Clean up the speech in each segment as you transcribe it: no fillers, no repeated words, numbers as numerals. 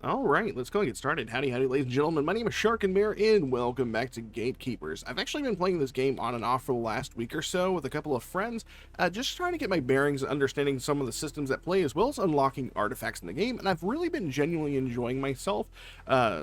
All right, let's go and get started. Howdy, howdy, ladies and gentlemen. My name is Sharkinbear, and welcome back to Gatekeepers. I've actually been playing this game on and off for the last week or so with a couple of friends, just trying to get my bearings and understanding some of the systems at play, as well as unlocking artifacts in the game, and I've really been genuinely enjoying myself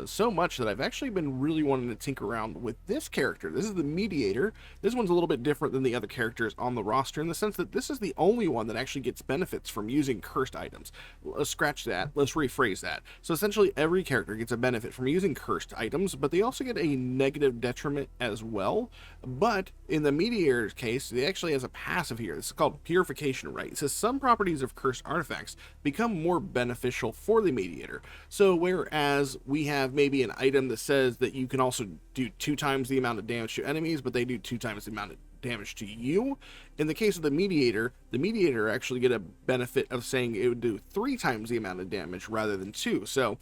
so much that I've actually been really wanting to tinker around with this character. This is the Mediator. This one's a little bit different than the other characters on the roster in the sense that this is the only one that actually gets benefits from using cursed items. Let's scratch that. Let's rephrase that. So essentially, every character gets a benefit from using cursed items, but they also get a negative detriment as well. But in the Mediator's case, it actually has a passive here. This is called Purification Right. It says some properties of cursed artifacts become more beneficial for the Mediator. So whereas we have maybe an item that says that you can also do 2 times the amount of damage to enemies, but they do 2 times the amount of damage to you. In the case of the Mediator actually get a benefit of saying it would do 3 times the amount of damage rather than 2. So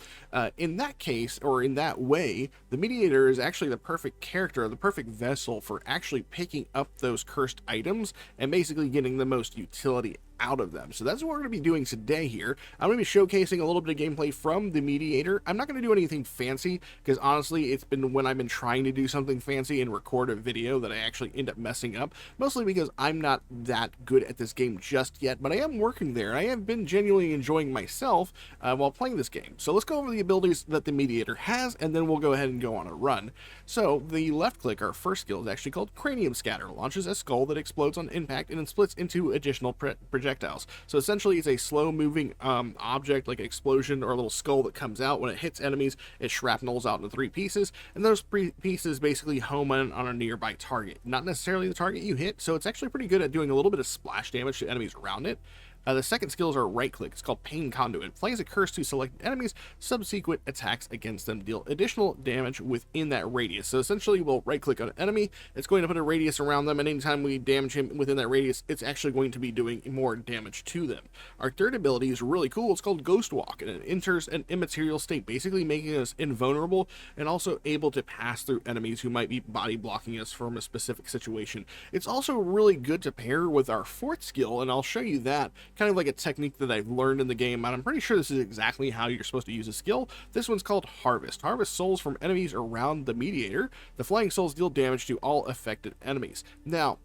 in that case, or in that way, the Mediator is actually the perfect character, the perfect vessel for actually picking up those cursed items and basically getting the most utility out of them. So that's what we're going to be doing today here. I'm going to be showcasing a little bit of gameplay from the Mediator. I'm not going to do anything fancy because honestly it's been when I've been trying to do something fancy and record a video that I actually end up messing up, mostly because I'm not that good at this game just yet, but I am working there. I have been genuinely enjoying myself while playing this game. So let's go over the abilities that the Mediator has, and then we'll go ahead and go on a run. So the left click, our first skill, is actually called Cranium Scatter. Launches a skull that explodes on impact and then splits into additional projectiles. So essentially it's a slow moving object like an explosion or a little skull that comes out. When it hits enemies, it shrapnels out into 3 pieces, and those pieces basically home in on a nearby target. Not necessarily the target you hit, so it's actually pretty good at doing a little bit of splash damage to enemies around it. The second skill is our right click. It's called Pain Conduit. It plays a curse to selected enemies. Subsequent attacks against them deal additional damage within that radius. So essentially we'll right click on an enemy. It's going to put a radius around them, and anytime we damage him within that radius, it's actually going to be doing more damage to them. Our third ability is really cool. It's called Ghost Walk, and it enters an immaterial state, basically making us invulnerable and also able to pass through enemies who might be body blocking us from a specific situation. It's also really good to pair with our fourth skill, and I'll show you that. Kind of like a technique that I've learned in the game, and I'm pretty sure this is exactly how you're supposed to use a skill. This one's called Harvest. Harvest souls from enemies around the Mediator. The flying souls deal damage to all affected enemies. Now,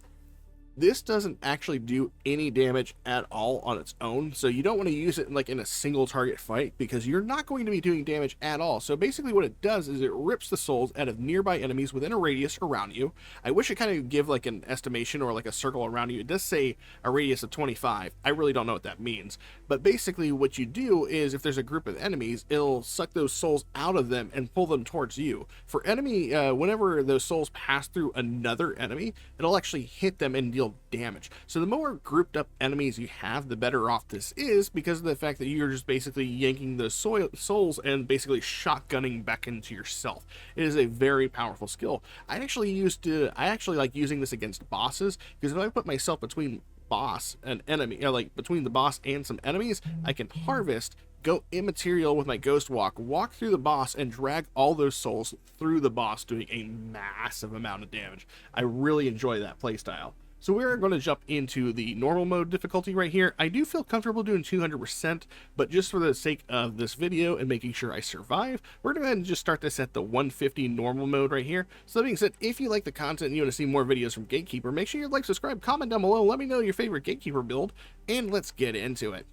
this doesn't actually do any damage at all on its own, so you don't want to use it in a single target fight because you're not going to be doing damage at all. So basically what it does is it rips the souls out of nearby enemies within a radius around you. I wish it kind of give like an estimation or like a circle around you. It does say a radius of 25. I really don't know what that means, but basically what you do is if there's a group of enemies, it'll suck those souls out of them and pull them towards you. For enemy, whenever those souls pass through another enemy, it'll actually hit them and deal damage. So the more grouped up enemies you have, the better off this is, because of the fact that you're just basically yanking the souls and basically shotgunning back into yourself. It is a very powerful skill. I actually like using this against bosses, because if I put myself between boss and enemy, like between the boss and some enemies, I can harvest, go immaterial with my Ghost Walk, walk through the boss, and drag all those souls through the boss, doing a massive amount of damage. I really enjoy that playstyle. So we're going to jump into the normal mode difficulty right here. I do feel comfortable doing 200%, but just for the sake of this video and making sure I survive, we're going to go ahead and just start this at the 150 normal mode right here. So that being said, if you like the content and you want to see more videos from Gatekeeper, make sure you like, subscribe, comment down below, let me know your favorite Gatekeeper build, and let's get into it.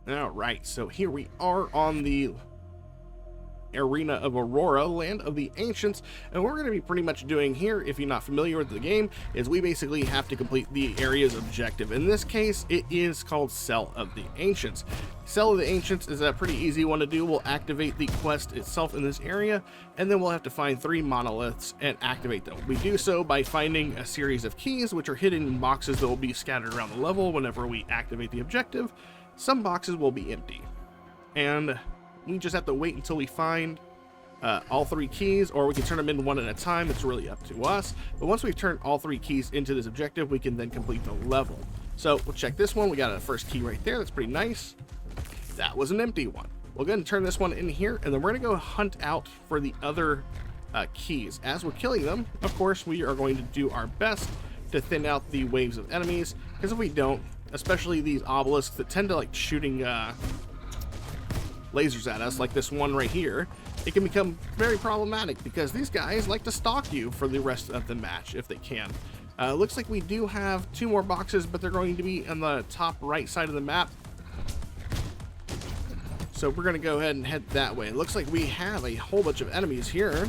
Alright, so here we are on the Arena of Aurora, Land of the Ancients, and what we're going to be pretty much doing here, if you're not familiar with the game, is we basically have to complete the area's objective. In this case, it is called Cell of the Ancients. Cell of the Ancients is a pretty easy one to do. We'll activate the quest itself in this area, and then we'll have to find 3 monoliths and activate them. We do so by finding a series of keys, which are hidden in boxes that will be scattered around the level whenever we activate the objective. Some boxes will be empty, and we just have to wait until we find all 3 keys, or we can turn them in one at a time. It's really up to us. But once we've turned all 3 keys into this objective, we can then complete the level. So we'll check this one. We got a first key right there. That's pretty nice. That was an empty one. We'll go ahead and turn this one in here, and then we're going to go hunt out for the other keys. As we're killing them, of course, we are going to do our best to thin out the waves of enemies, because if we don't, especially these obelisks that tend to like shooting lasers at us, like this one right here, it can become very problematic because these guys like to stalk you for the rest of the match if they can. Looks like we do have 2 more boxes, but they're going to be on the top right side of the map. So we're going to go ahead and head that way. It looks like we have a whole bunch of enemies here.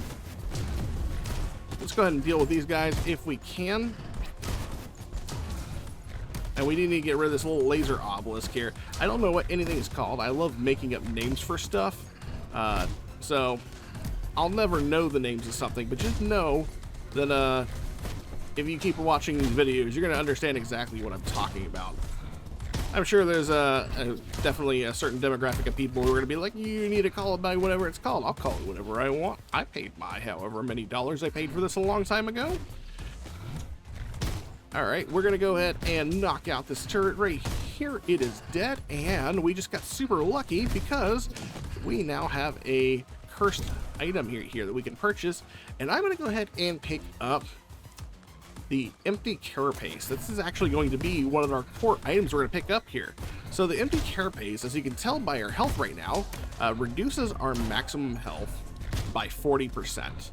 Let's go ahead and deal with these guys if we can. And we need to get rid of this little laser obelisk here. I don't know what anything is called. I love making up names for stuff. So I'll never know the names of something, but just know that if you keep watching these videos, you're going to understand exactly what I'm talking about. I'm sure there's definitely a certain demographic of people who are going to be like, you need to call it by whatever it's called. I'll call it whatever I want. I paid my however many dollars I paid for this a long time ago. Alright, we're going to go ahead and knock out this turret right here. It is dead, and we just got super lucky because we now have a cursed item here that we can purchase. And I'm going to go ahead and pick up the empty carapace. This is actually going to be one of our core items we're going to pick up here. So the empty carapace, as you can tell by our health right now, reduces our maximum health by 40%.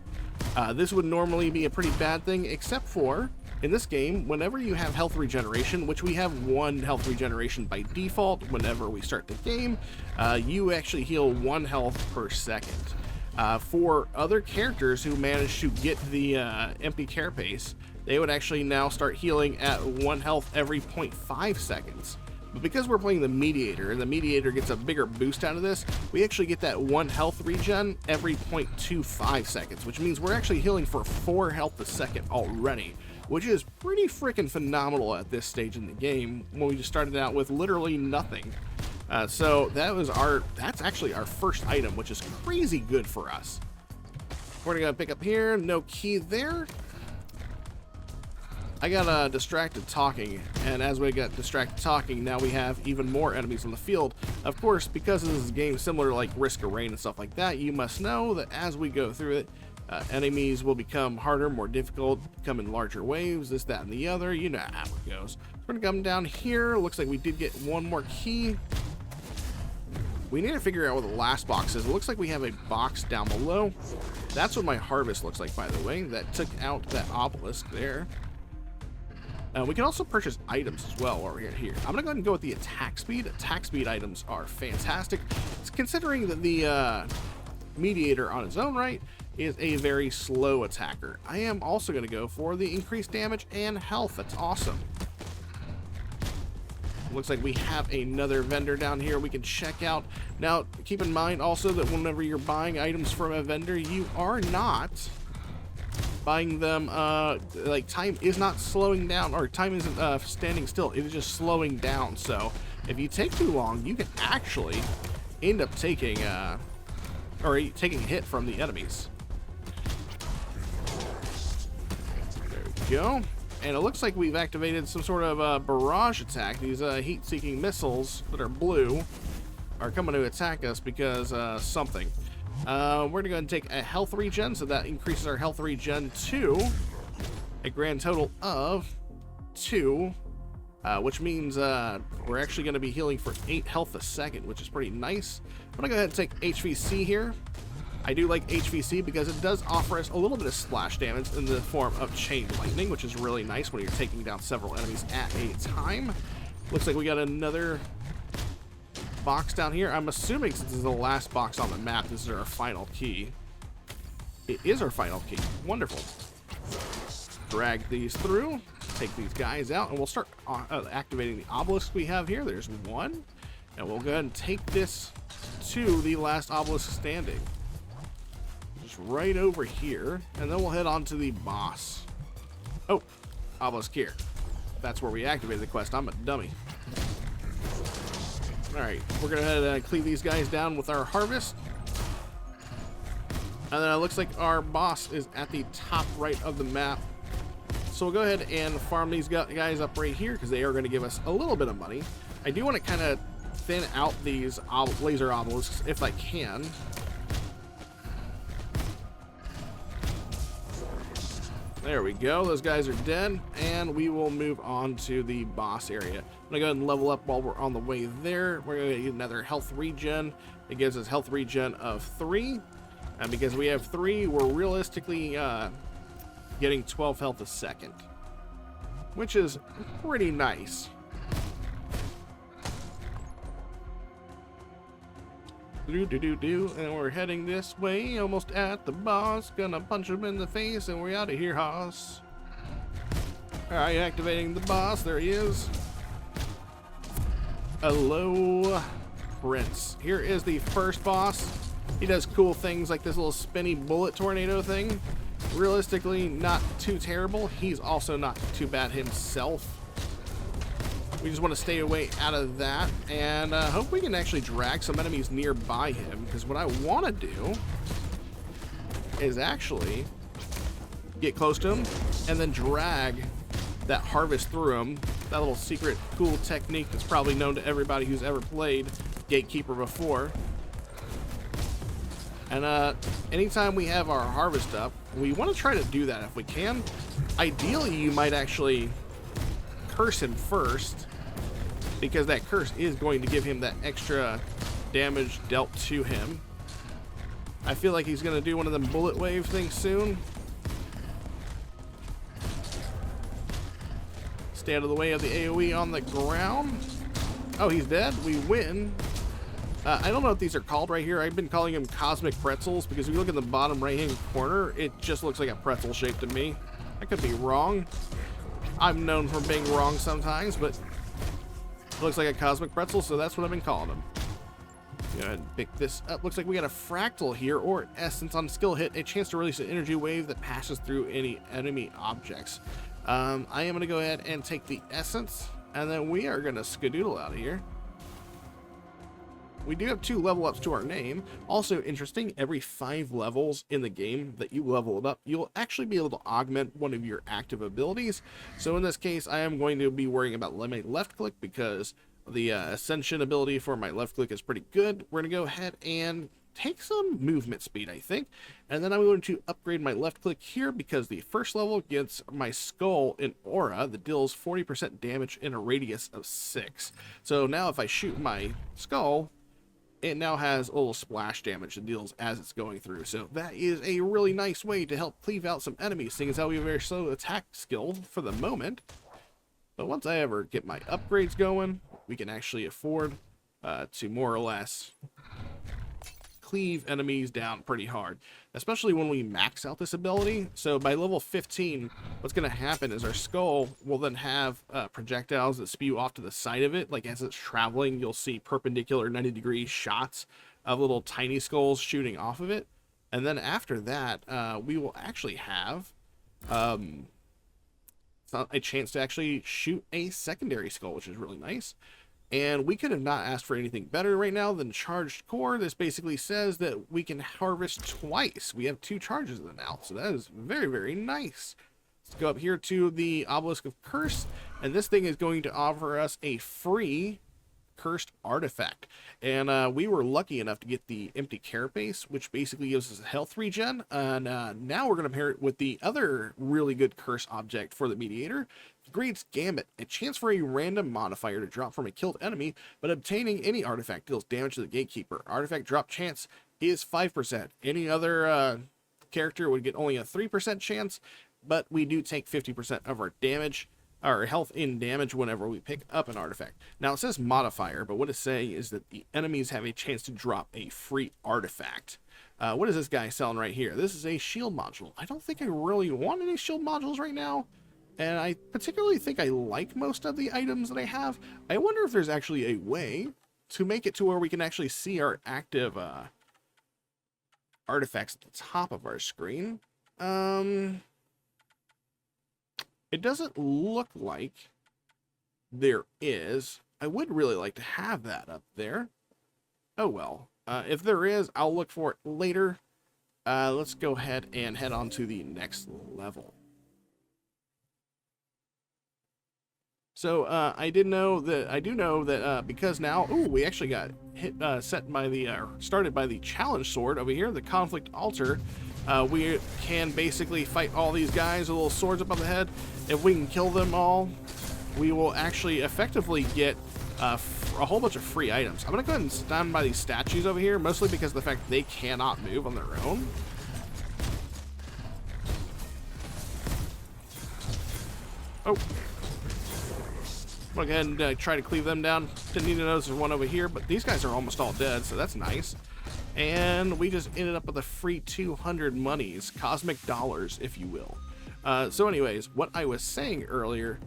This would normally be a pretty bad thing, except for in this game, whenever you have health regeneration, which we have 1 health regeneration by default whenever we start the game, you actually heal 1 health per second. For other characters who manage to get the empty carapace, they would actually now start healing at 1 health every 0.5 seconds. But because we're playing the mediator, and the mediator gets a bigger boost out of this, we actually get that 1 health regen every 0.25 seconds, which means we're actually healing for 4 health a second already, which is pretty freaking phenomenal at this stage in the game when we just started out with literally nothing. So that's actually our first item, which is crazy good for us. We're gonna pick up here, no key there. I got distracted talking, and as we got distracted talking, now we have even more enemies on the field. Of course, because this is a game similar to like Risk of Rain and stuff like that, you must know that as we go through it, enemies will become harder, more difficult, come in larger waves, this, that, and the other. You know how it goes. We're gonna come down here. Looks like we did get 1 more key. We need to figure out what the last box is. It looks like we have a box down below. That's what my harvest looks like, by the way. That took out that obelisk there. We can also purchase items as well while we're here. I'm gonna go ahead and go with the attack speed. Attack speed items are fantastic. It's considering that the mediator on its own right is a very slow attacker. I am also gonna go for the increased damage and health. That's awesome. Looks like we have another vendor down here we can check out. Now, keep in mind also that whenever you're buying items from a vendor, you are not buying them, like time is not slowing down, or time isn't standing still, it is just slowing down. So if you take too long, you can actually end up taking taking a hit from the enemies. There we go. And it looks like we've activated some sort of barrage attack. These heat-seeking missiles that are blue are coming to attack us because something. We're gonna go ahead and take a health regen, so that increases our health regen to a grand total of 2, which means we're actually gonna be healing for 8 health a second, which is pretty nice. I'm gonna go ahead and take HVC here. I do like HVC because it does offer us a little bit of splash damage in the form of chain lightning, which is really nice when you're taking down several enemies at a time. Looks like we got another box down here. I'm assuming since this is the last box on the map, this is our final key. It is our final key. Wonderful. Drag these through, take these guys out, and we'll start activating the obelisk we have here. There's 1, and we'll go ahead and take this to the last obelisk standing. Just right over here, and then we'll head on to the boss. Oh, obelisk here. That's where we activated the quest. I'm a dummy. Alright, we're going to head and cleave these guys down with our harvest. And then it looks like our boss is at the top right of the map. So we'll go ahead and farm these guys up right here because they are going to give us a little bit of money. I do want to kind of thin out these laser obelisks if I can. There we go. Those guys are dead, and we will move on to the boss area. I'm gonna go ahead and level up while we're on the way there. We're gonna get another health regen. It gives us health regen of 3, and because we have 3, we're realistically getting 12 health a second, which is pretty nice. And we're heading this way, almost at the boss. Gonna punch him in the face, and we're out of here, hoss. Alright, activating the boss. There he is. Hello, Prince. Here is the first boss. He does cool things like this little spinny bullet tornado thing. Realistically, not too terrible. He's also not too bad himself. We just want to stay away out of that, and hope we can actually drag some enemies nearby him, because what I want to do is actually get close to him and then drag that harvest through him. That little secret cool technique that's probably known to everybody who's ever played Gatekeeper before. And anytime we have our harvest up, we want to try to do that if we can. Ideally, you might actually curse him first, because that curse is going to give him that extra damage dealt to him. I feel like he's going to do one of them bullet wave things soon. Stay out of the way of the AoE on the ground. Oh, he's dead. We win. I don't know what these are called right here. I've been calling them cosmic pretzels, because if you look at the bottom right hand corner, it just looks like a pretzel shape to me. I could be wrong. I'm known for being wrong sometimes, but it looks like a cosmic pretzel, so that's what I've been calling them. Go ahead and pick this up. Looks like we got a fractal here, or essence on skill hit, a chance to release an energy wave that passes through any enemy objects. I am going to go ahead and take the essence, and then we are going to skedoodle out of here. We do have 2 level ups to our name. Also interesting, every 5 levels in the game that you level it up, you'll actually be able to augment one of your active abilities. So in this case, I am going to be worrying about my left click, because the ascension ability for my left click is pretty good. We're going to go ahead and take some movement speed, I think. And then I'm going to upgrade my left click here, because the first level gets my skull in aura that deals 40% damage in a radius of 6. So now if I shoot my skull, it now has a little splash damage that deals as it's going through. So that is a really nice way to help cleave out some enemies, seeing as how we have a very slow attack skill for the moment. But once I ever get my upgrades going, we can actually afford to more or less cleave enemies down pretty hard, especially when we max out this ability. So by level 15, what's going to happen is our skull will then have projectiles that spew off to the side of it. Like as it's traveling, you'll see perpendicular 90-degree shots of little tiny skulls shooting off of it. And then after that, we will actually have a chance to actually shoot a secondary skull, which is really nice. And we could have not asked for anything better right now than charged core. This basically says that we can harvest twice. We have 2 charges of it now, so that is very, very nice. Let's go up here to the Obelisk of Curse, and this thing is going to offer us a free cursed artifact. And we were lucky enough to get the empty carapace, which basically gives us a health regen. And now we're going to pair it with the other really good curse object for the mediator, Great's Gambit, a chance for a random modifier to drop from a killed enemy, but obtaining any artifact deals damage to the Gatekeeper. Artifact drop chance is 5%. Any other character would get only a 3% chance, but we do take 50% of our damage, our health in damage whenever we pick up an artifact. Now it says modifier, but what it's saying is that the enemies have a chance to drop a free artifact. What is this guy selling right here? This is a shield module. I don't think I really want any shield modules right now. And I particularly think I like most of the items that I have. I wonder if there's actually a way to make it to where we can actually see our active artifacts at the top of our screen. It doesn't look like there is. I would really like to have that up there. Oh well. If there is, I'll look for it later. Let's go ahead and head on to the next level. So I do know that because now, we actually got hit, started by the challenge sword over here, the conflict altar. We can basically fight all these guys with little swords above the head. If we can kill them all, we will actually effectively get a whole bunch of free items. I'm gonna go ahead and stand by these statues over here, mostly because of the fact they cannot move on their own. Oh. I'm gonna go ahead and try to cleave them down. Didn't need to notice there's one over here, but these guys are almost all dead, so that's nice. And we just ended up with a free 200 monies, cosmic dollars, if you will. So anyways, what I was saying earlier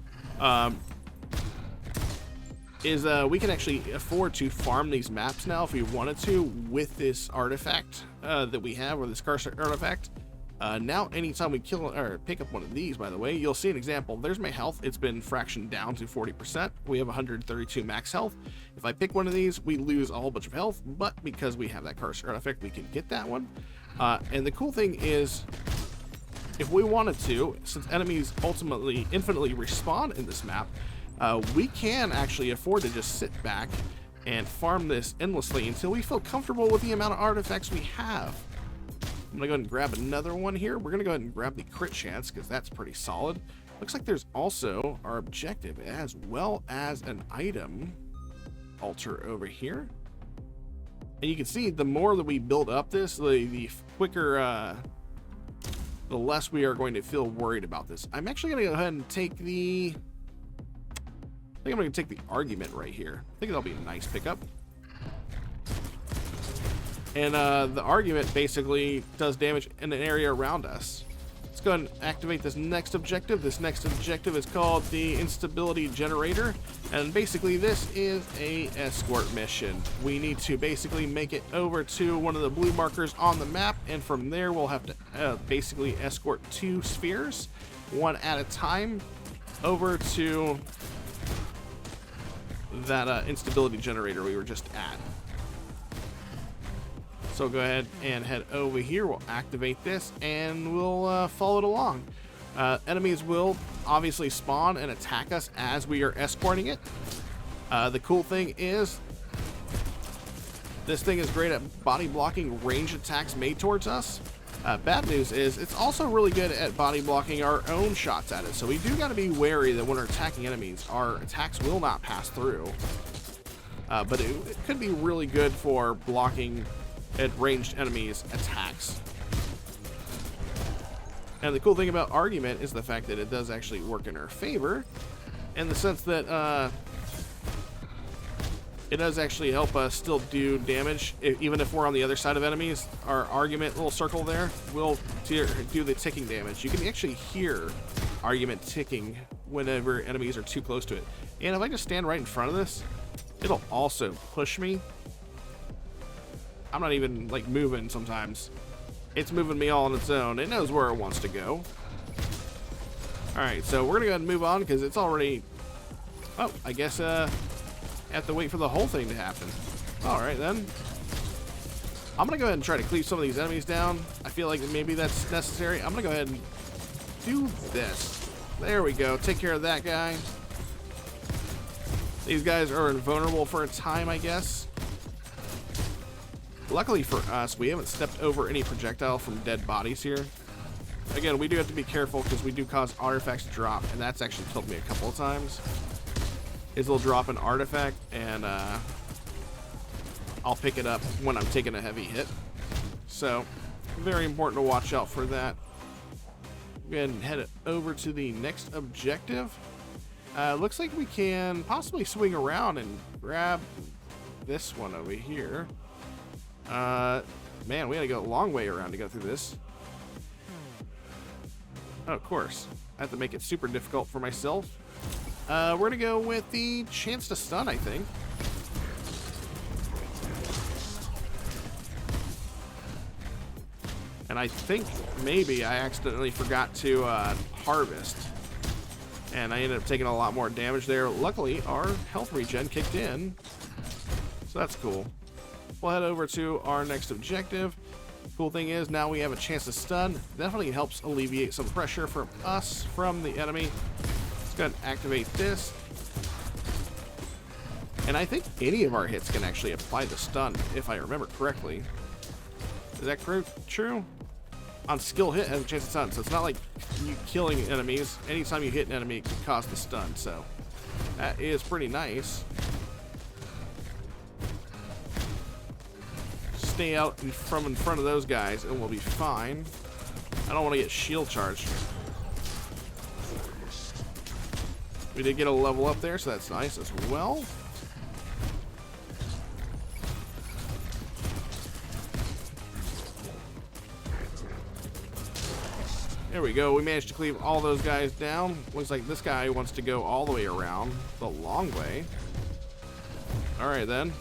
is we can actually afford to farm these maps now if we wanted to with this artifact that we have, or this cursor artifact. Now, anytime we kill or pick up one of these, by the way, you'll see an example. There's my health. It's been fractioned down to 40%. We have 132 max health. If I pick one of these, we lose a whole bunch of health, but because we have that cursor artifact, we can get that one. And the cool thing is, if we wanted to, since enemies ultimately infinitely respawn in this map, we can actually afford to just sit back and farm this endlessly until we feel comfortable with the amount of artifacts we have. I'm gonna go ahead and grab another one here. We're gonna go ahead and grab the crit chance because that's pretty solid. Looks like there's also our objective as well as an item altar over here. And you can see the more that we build up this, the quicker, the less we are going to feel worried about this. I'm actually gonna go ahead and take the, I think I'm gonna take the argument right here. I think that'll be a nice pickup. And the argument basically does damage in an area around us. Let's go ahead and activate this next objective. This next objective is called the instability generator. And basically this is a escort mission. We need to basically make it over to one of the blue markers on the map. And from there we'll have to basically escort 2 spheres, one at a time, over to that instability generator we were just at. So go ahead and head over here. We'll activate this and we'll follow it along. Enemies will obviously spawn and attack us as we are escorting it. The cool thing is this thing is great at body blocking ranged attacks made towards us. Bad news is it's also really good at body blocking our own shots at it. So we do got to be wary that when we're attacking enemies, our attacks will not pass through. But it could be really good for blocking at ranged enemies attacks. And the cool thing about argument is the fact that it does actually work in our favor, in the sense that it does actually help us still do damage even if we're on the other side of enemies. Our argument little circle there will do the ticking damage. You can actually hear argument ticking whenever enemies are too close to it. And if I just stand right in front of this, it'll also push me. I'm not even like moving sometimes. It's moving me all on its own. It knows where it wants to go. Alright, so we're gonna go ahead and move on because it's already, oh, I guess have to wait for the whole thing to happen. Alright then. I'm gonna go ahead and try to cleave some of these enemies down. I feel like maybe that's necessary. I'm gonna go ahead and do this. There we go. Take care of that guy. These guys are invulnerable for a time, I guess. Luckily for us, we haven't stepped over any projectile from dead bodies here. Again, we do have to be careful because we do cause artifacts to drop, and that's actually killed me a couple of times. It'll drop an artifact, and I'll pick it up when I'm taking a heavy hit. So, very important to watch out for that. Go ahead and head it over to the next objective. Looks like we can possibly swing around and grab this one over here. Man, we gotta go a long way around to go through this. Oh, of course. I have to make it super difficult for myself. We're gonna go with the chance to stun, I think. And I think maybe I accidentally forgot to harvest. And I ended up taking a lot more damage there. Luckily, our health regen kicked in. So that's cool. We'll head over to our next objective. Cool thing is now we have a chance to stun. Definitely helps alleviate some pressure from us, from the enemy. Let's go ahead and activate this. And I think any of our hits can actually apply the stun, if I remember correctly. Is that true? on skill hit has a chance to stun. So it's not like you killing enemies. Anytime you hit an enemy, it can cause the stun. So that is pretty nice. Stay out in front of those guys and we'll be fine. I don't want to get shield charged. We did get a level up there, so that's nice as well. There we go. We managed to cleave all those guys down. Looks like this guy wants to go all the way around the long way. All right, then.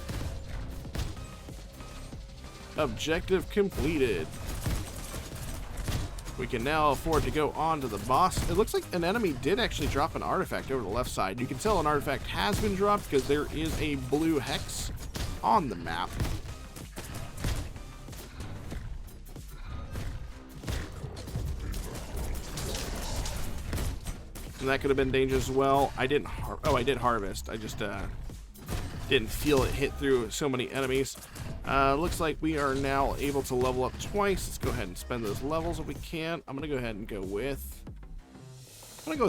Objective completed. We can now afford to go on to the boss. It looks like an enemy did actually drop an artifact over the left side. You can tell an artifact has been dropped because there is a blue hex on the map. And that could have been dangerous as well. I didn't I did harvest. I just didn't feel it hit through so many enemies. Looks like we are now able to level up twice. Let's go ahead and spend those levels if we can. I'm gonna go ahead and go with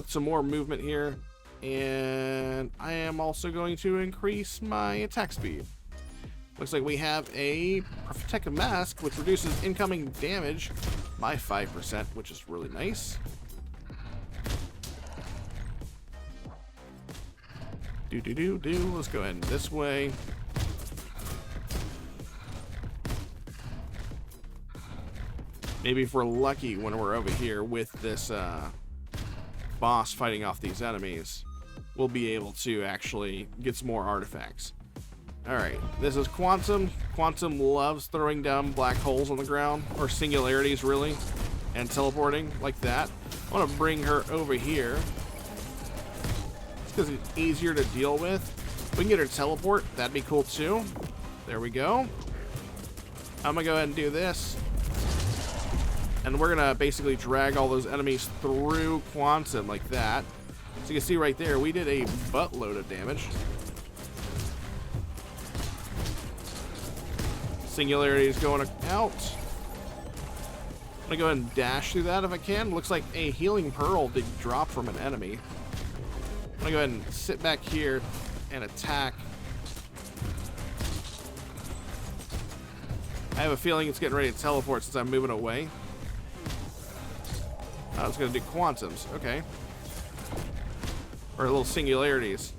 some more movement here, and I am also going to increase my attack speed. Looks like we have a protective mask which reduces incoming damage by 5%, which is really nice. Let's go ahead and this way. Maybe if we're lucky when we're over here with this boss fighting off these enemies, we'll be able to actually get some more artifacts. Alright, this is Quantum. Quantum loves throwing down black holes on the ground, or singularities really, and teleporting like that. I want to bring her over here. Because it's easier to deal with. If we can get her to teleport, that'd be cool too. There we go. I'm gonna go ahead and do this. And we're gonna basically drag all those enemies through Quantum like that. So you can see right there, we did a buttload of damage. Singularity is going out. I'm gonna go ahead and dash through that if I can. Looks like a healing pearl did drop from an enemy. I'm gonna go ahead and sit back here and attack. I have a feeling it's getting ready to teleport since I'm moving away. I was gonna do quantums, okay. Or little singularities.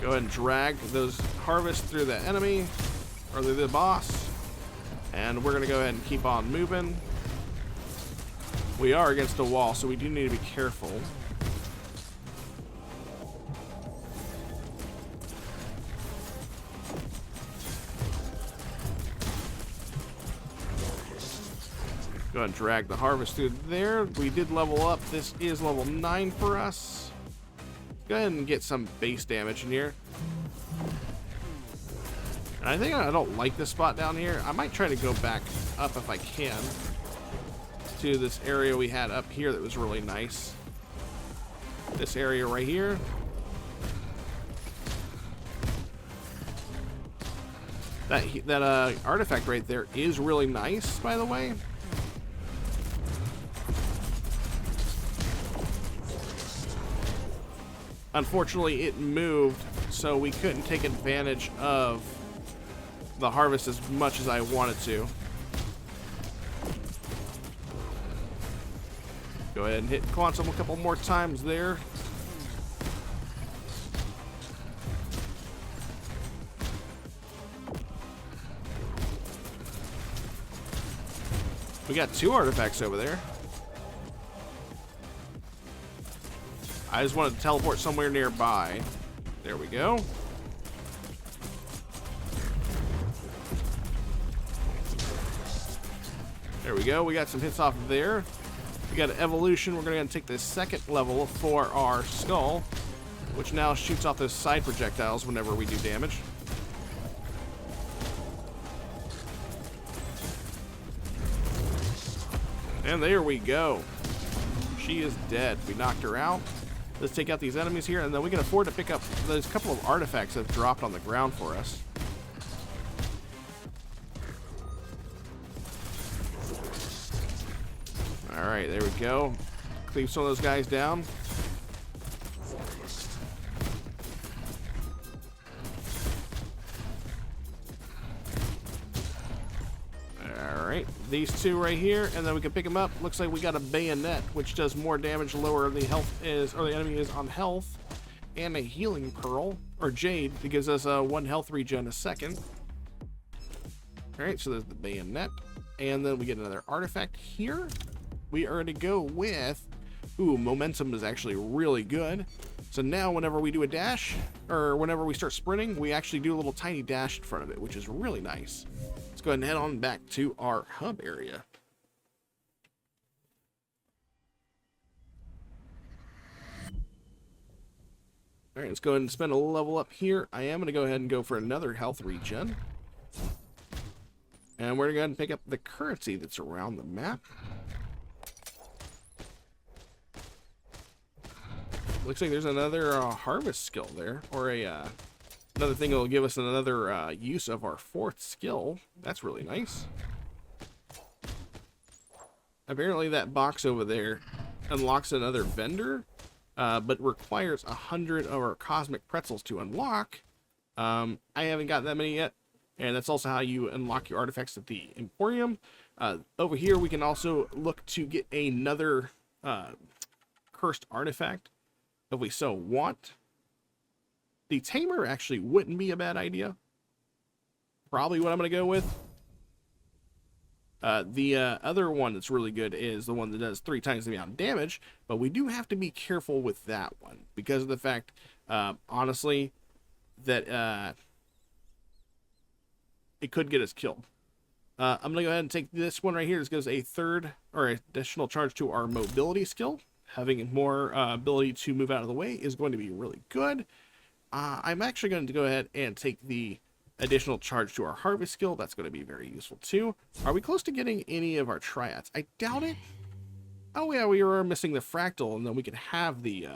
Go ahead and drag those harvests through the enemy, or through the boss. And we're gonna go ahead and keep on moving. We are against a wall, so we do need to be careful. Go ahead and drag the harvest through there. We did level up. This is level 9 for us. Go ahead and get some base damage in here. And I think I don't like this spot down here. I might try to go back up if I can to this area we had up here that was really nice. This area right here. That artifact right there is really nice, by the way. Unfortunately, it moved, so we couldn't take advantage of the harvest as much as I wanted to. Go ahead and hit Quantum a couple more times there. We got 2 artifacts over there. I just wanted to teleport somewhere nearby. There we go. There we go. We got some hits off there. We got an evolution. We're going to take the 2nd level for our skull, which now shoots off those side projectiles whenever we do damage. And there we go. She is dead. We knocked her out. Let's take out these enemies here, and then we can afford to pick up those couple of artifacts that have dropped on the ground for us. Alright, there we go. Cleave some of those guys down. Alright, these two right here, and then we can pick them up. Looks like we got a bayonet, which does more damage the lower the health is, or the enemy is on health. And a healing pearl, or jade, that gives us a 1 health regen a second. Alright, so there's the bayonet. And then we get another artifact here. We are going to go with... Ooh, momentum is actually really good. So now whenever we do a dash, or whenever we start sprinting, we actually do a little tiny dash in front of it, which is really nice. Let's go ahead and head on back to our hub area. Alright, let's go ahead and spend a level up here. I am going to go ahead and go for another health regen. And we're going to go ahead and pick up the currency that's around the map. Looks like there's another harvest skill there, or another thing that will give us another use of our 4th skill. That's really nice. Apparently that box over there unlocks another vendor, but requires 100 of our cosmic pretzels to unlock. I haven't got that many yet, and that's also how you unlock your artifacts at the Emporium. Over here we can also look to get another cursed artifact if we so want. The Tamer actually wouldn't be a bad idea. Probably what I'm going to go with. The other one that's really good is the one that does 3 times the amount of damage, but we do have to be careful with that one because of the fact, honestly, that it could get us killed. I'm going to go ahead and take this one right here. This gives a 3rd or additional charge to our mobility skill. Having more ability to move out of the way is going to be really good. I'm actually going to go ahead and take the additional charge to our harvest skill. That's going to be very useful too. Are we close to getting any of our triads? I doubt it. Oh yeah, we were missing the fractal, and then we can have the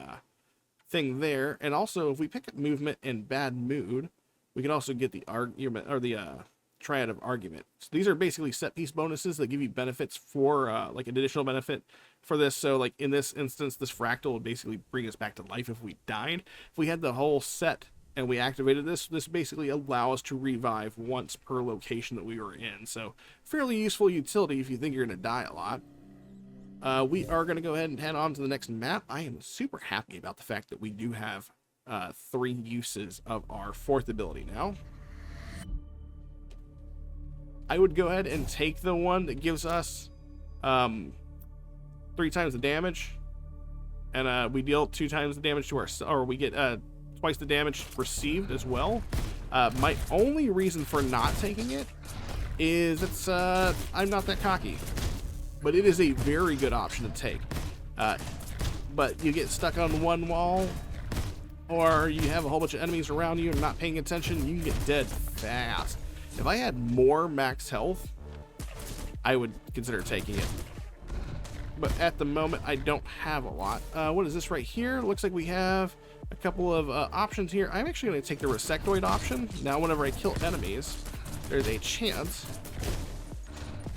thing there. And also, if we pick up movement and bad mood, we can also get the argument, or the triad of argument. So these are basically set piece bonuses that give you benefits for like an additional benefit for this. So like in this instance, this fractal would basically bring us back to life if we died. If we had the whole set and we activated this basically allow us to revive once per location that we were in. So fairly useful utility if you think you're going to die a lot. We are going to go ahead and head on to the next map. I am super happy about the fact that we do have 3 uses of our 4th ability now. I would go ahead and take the one that gives us 3 times the damage, and we deal 2 times the damage to our, or we get twice the damage received as well. My only reason for not taking it is it's I'm not that cocky, but it is a very good option to take. But you get stuck on one wall, or you have a whole bunch of enemies around you and not paying attention, you can get dead fast. If I had more max health, I would consider taking it. But at the moment, I don't have a lot. What is this right here? Looks like we have a couple of options here. I'm actually going to take the Resectoid option. Now, whenever I kill enemies, there's a chance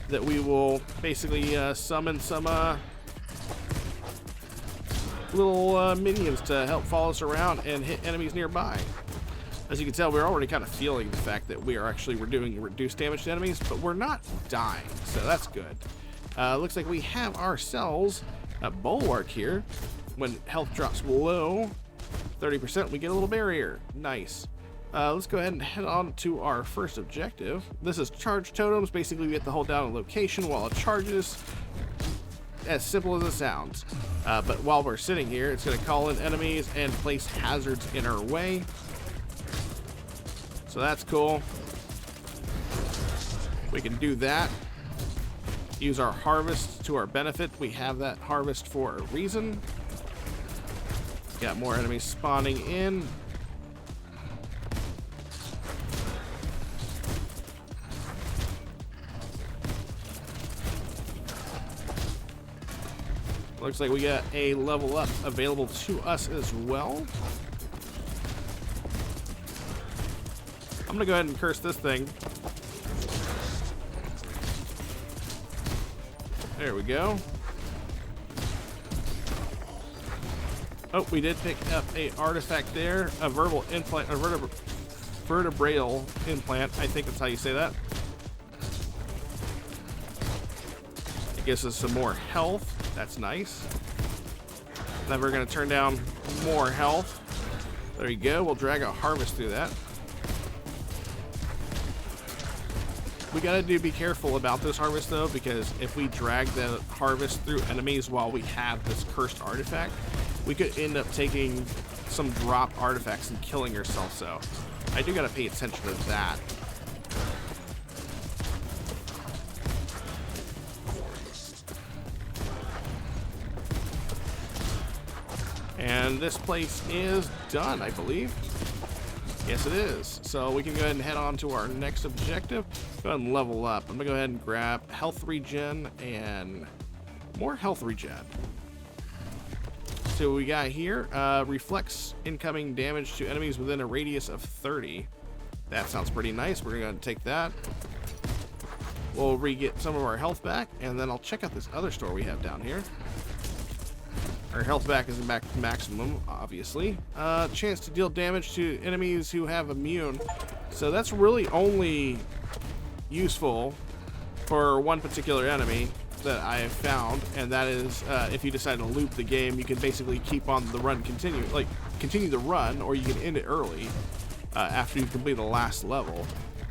that we will basically summon some little minions to help follow us around and hit enemies nearby. As you can tell, we're already kind of feeling the fact that we're doing reduced damage to enemies, but we're not dying, so that's good. Looks like we have ourselves a bulwark here. When health drops below 30%, we get a little barrier. Nice. Let's go ahead and head on to our first objective. This is charge totems. Basically, we have to hold down a location while it charges. As simple as it sounds. But while we're sitting here, it's going to call in enemies and place hazards in our way. So that's cool. We can do that. Use our harvest to our benefit. We have that harvest for a reason. Got more enemies spawning in. Looks like we got a level up available to us as well. I'm gonna go ahead and curse this thing. There we go. Oh, we did pick up a artifact there, a verbal implant, a vertebral implant. I think that's how you say that. It gives us some more health. That's nice. Then we're going to turn down more health. There you go. We'll drag a harvest through that. We gotta be careful about this harvest though, because if we drag the harvest through enemies while we have this cursed artifact, we could end up taking some drop artifacts and killing yourself. So I do gotta pay attention to that. And this place is done, I believe. Yes, it is. So we can go ahead and head on to our next objective. Go ahead and level up. I'm gonna go ahead and grab health regen and more health regen. So what we got here, reflects incoming damage to enemies within a radius of 30. That sounds pretty nice. We're gonna take that. We'll re-get some of our health back, and then I'll check out this other store we have down here. Our health back is back to maximum, obviously. Chance to deal damage to enemies who have immune. So that's really only useful for one particular enemy that I have found, and that is if you decide to loop the game, you can basically keep on the run, continue the run, or you can end it early after you complete the last level.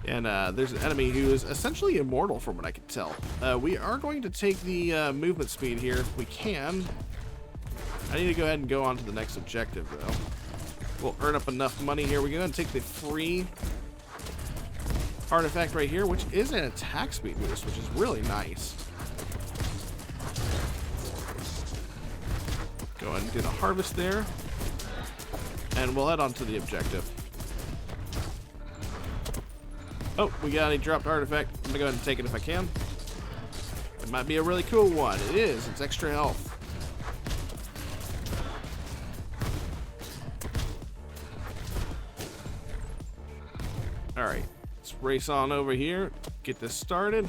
And there's an enemy who is essentially immortal from what I can tell. We are going to take the movement speed here if we can. I need to go ahead and go on to the next objective, though. We'll earn up enough money here. We're going to take the free artifact right here, which is an attack speed boost, which is really nice. Go ahead and do the harvest there. And we'll head on to the objective. Oh, we got a dropped artifact. I'm going to go ahead and take it if I can. It might be a really cool one. It is. It's extra health. Alright, let's race on over here, get this started.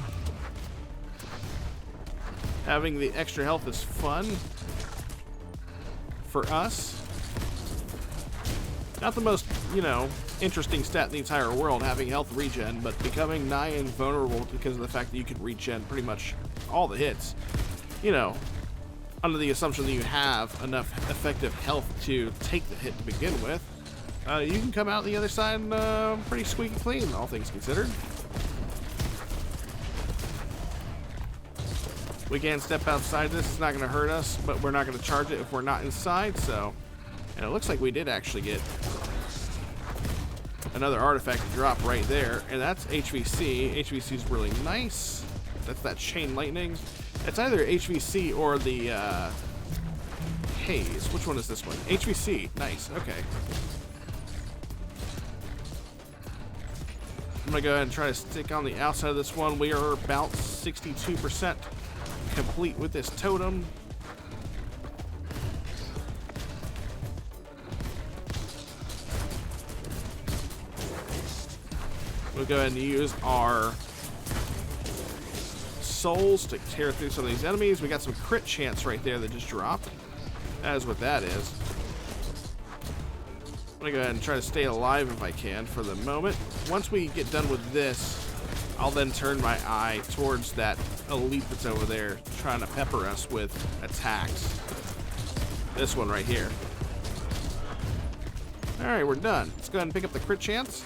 Having the extra health is fun for us. Not the most, interesting stat in the entire world, having health regen, but becoming nigh invulnerable because of the fact that you can regen pretty much all the hits. Under the assumption that you have enough effective health to take the hit to begin with. You can come out the other side pretty squeaky clean, all things considered. We can step outside this. It's not going to hurt us, but we're not going to charge it if we're not inside. So, and it looks like we did actually get another artifact to drop right there, and that's HVC. HVC is really nice. That's that chain lightning. It's either HVC or the haze. Which one is this one? HVC. Nice. Okay. I'm going to go ahead and try to stick on the outside of this one. We are about 62% complete with this totem. We'll go ahead and use our souls to tear through some of these enemies. We got some crit chance right there that just dropped. That is what that is. I'm gonna go ahead and try to stay alive if I can for the moment. Once we get done with this, I'll then turn my eye towards that elite that's over there trying to pepper us with attacks. This one right here. Alright, we're done. Let's go ahead and pick up the crit chance.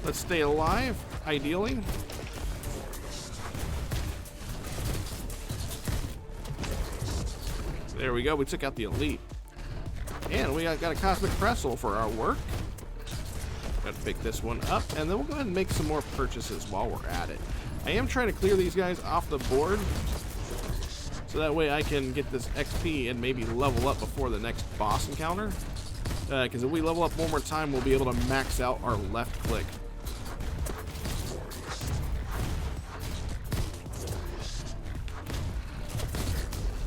Let's stay alive, ideally. There we go, we took out the elite. And we got a cosmic pretzel for our work. Gotta pick this one up, and then we'll go ahead and make some more purchases while we're at it. I am trying to clear these guys off the board, so that way I can get this XP and maybe level up before the next boss encounter. Because if we level up one more time, we'll be able to max out our left click.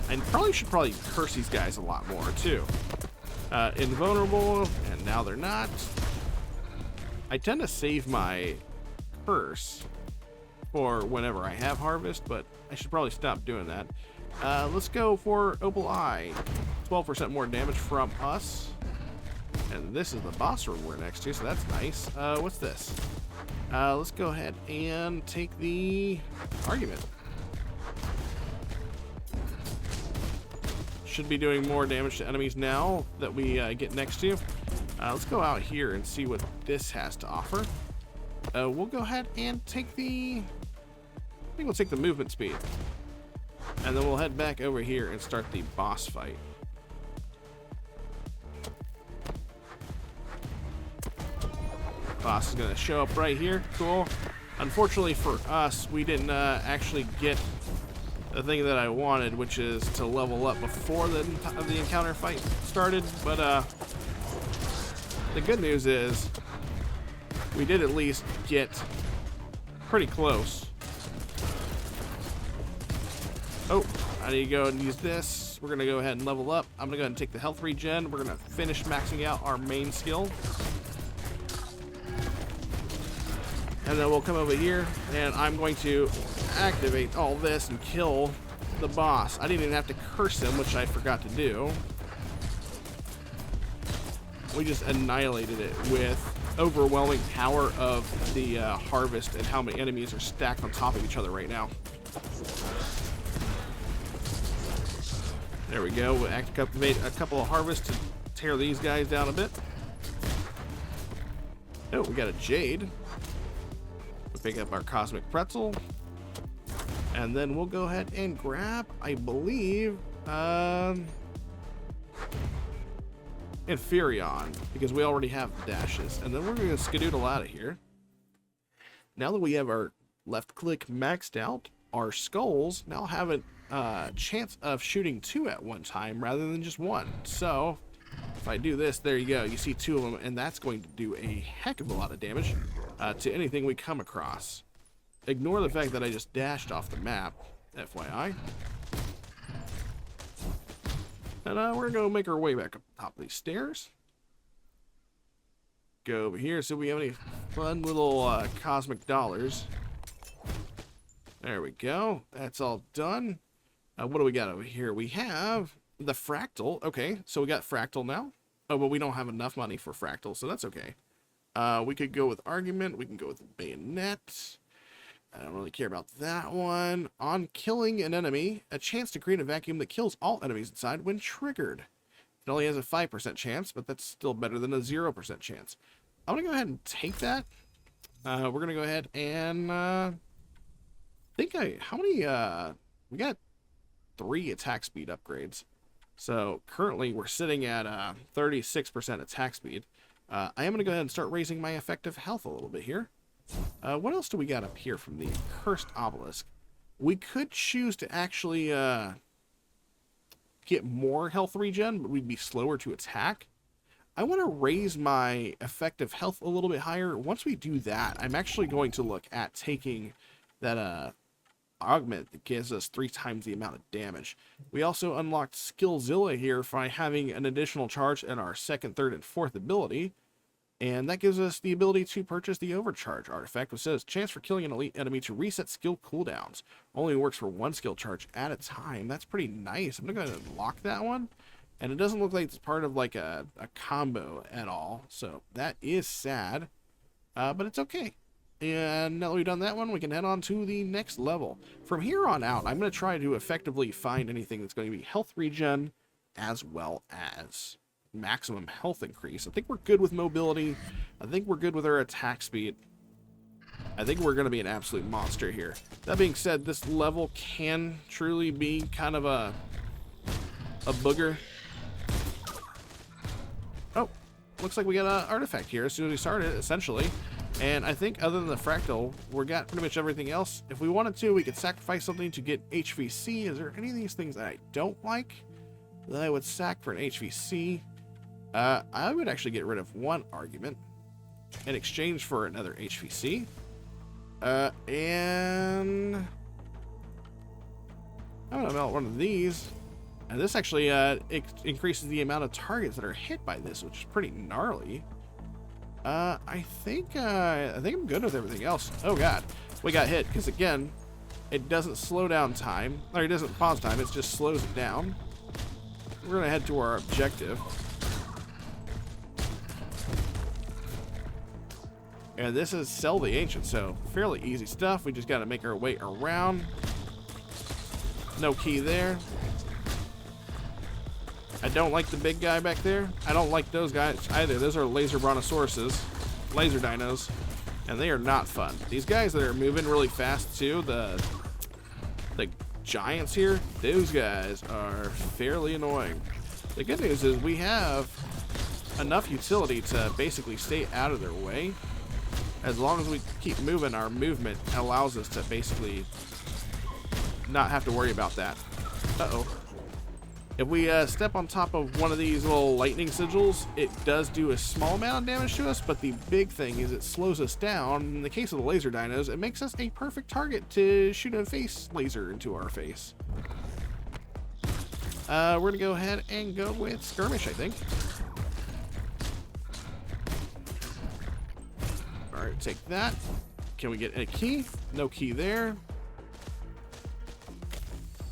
And should probably curse these guys a lot more too. Invulnerable, and now they're not. I tend to save my curse for whenever I have harvest, but I should probably stop doing that. Let's go for Opal Eye. 12% more damage from us. And this is the boss room we're next to, so that's nice. What's this? Let's go ahead and take the argument. Should be doing more damage to enemies now that we get next to. Let's go out here and see what this has to offer. We'll go ahead and take the... I think we'll take the movement speed. And then we'll head back over here and start the boss fight. Boss is going to show up right here. Cool. Unfortunately for us, we didn't actually get the thing that I wanted, which is to level up before the encounter fight started. But the good news is we did at least get pretty close. Oh, I need to go and use this. We're going to go ahead and level up. I'm going to go ahead and take the health regen. We're going to finish maxing out our main skill. And then we'll come over here, and I'm going to activate all this and kill the boss. I didn't even have to curse him, which I forgot to do. We just annihilated it with overwhelming power of the harvest and how many enemies are stacked on top of each other right now. There we go. We'll activate a couple of harvests to tear these guys down a bit. Oh, we got a jade. We'll pick up our cosmic pretzel. And then we'll go ahead and grab, I believe, Inferion, because we already have the dashes. And then we're going to skedoodle out of here. Now that we have our left click maxed out, our skulls now have a chance of shooting 2 at one time rather than just 1. So if I do this, there you go. You see 2 of them, and that's going to do a heck of a lot of damage to anything we come across. Ignore the fact that I just dashed off the map, FYI. And we're going to make our way back up top of these stairs. Go over here, see if we have any fun little cosmic dollars. There we go. That's all done. What do we got over here? We have the fractal. Okay, so we got fractal now. Oh, but we don't have enough money for fractal, so that's okay. We could go with argument. We can go with bayonet. I don't really care about that one. On killing an enemy, a chance to create a vacuum that kills all enemies inside when triggered. It only has a 5% chance, but that's still better than a 0% chance. I'm going to go ahead and take that. We're going to go ahead and how many, we got 3 attack speed upgrades. So currently we're sitting at 36% attack speed. I am going to go ahead and start raising my effective health a little bit here. What else do we got up here from the Cursed Obelisk? We could choose to actually get more health regen, but we'd be slower to attack. I want to raise my effective health a little bit higher. Once we do that, I'm actually going to look at taking that augment that gives us 3 times the amount of damage. We also unlocked Skillzilla here by having an additional charge in our 2nd, 3rd, and 4th ability. And that gives us the ability to purchase the Overcharge artifact, which says chance for killing an elite enemy to reset skill cooldowns. Only works for 1 skill charge at a time. That's pretty nice. I'm going to lock that one. And it doesn't look like it's part of like a combo at all. So that is sad. But it's okay. And now that we've done that one, we can head on to the next level. From here on out, I'm going to try to effectively find anything that's going to be health regen as well as maximum health increase. I think we're good with mobility. I think we're good with our attack speed. I think we're going to be an absolute monster here. That being said, this level can truly be kind of a booger. Oh, looks like we got an artifact here as soon as we started, essentially. And I think other than the fractal, we got pretty much everything else. If we wanted to, we could sacrifice something to get HVC. Is there any of these things that I don't like that I would sack for an HVC? I would actually get rid of 1 argument in exchange for another HVC. And I'm gonna melt one of these. And this actually increases the amount of targets that are hit by this, which is pretty gnarly. I think I'm good with everything else. Oh god, we got hit because again, It doesn't slow down time, or it doesn't pause time, it just slows it down. We're gonna head to our objective. And this is Sell the Ancient, so fairly easy stuff. We just gotta make our way around. No key there. I don't like the big guy back there. I don't like those guys either. Those are laser brontosauruses, laser dinos, and they are not fun. These guys that are moving really fast too, the giants here, those guys are fairly annoying. The good news is we have enough utility to basically stay out of their way. As long as we keep moving, our movement allows us to basically not have to worry about that. Uh-oh. If we step on top of one of these little lightning sigils, it does do a small amount of damage to us, but the big thing is it slows us down. In the case of the laser dinos, it makes us a perfect target to shoot a face laser into our face. We're going to go ahead and go with Skirmish, I think. Alright, take that. Can we get a key? No key there.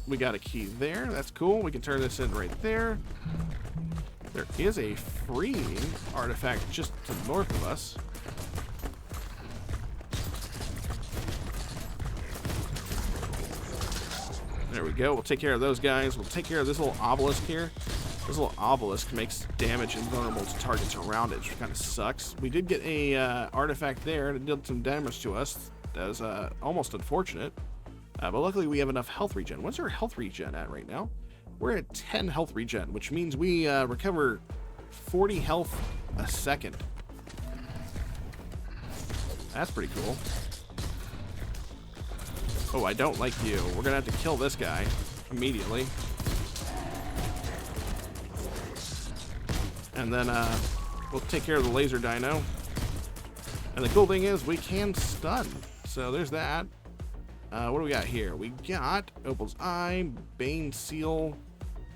We got a key there. That's cool. We can turn this in right there. There is a freeing artifact just to the north of us. There we go. We'll take care of those guys. We'll take care of this little obelisk here. This little obelisk makes damage invulnerable to targets around it, which kind of sucks. We did get a artifact there, and it did some damage to us. That was almost unfortunate. But luckily we have enough health regen. What's our health regen at right now? We're at 10 health regen, which means we recover 40 health a second. That's pretty cool. Oh, I don't like you. We're gonna have to kill this guy immediately. And then we'll take care of the laser dino. And the cool thing is we can stun. So there's that. What do we got here? We got Opal's Eye, Bane Seal,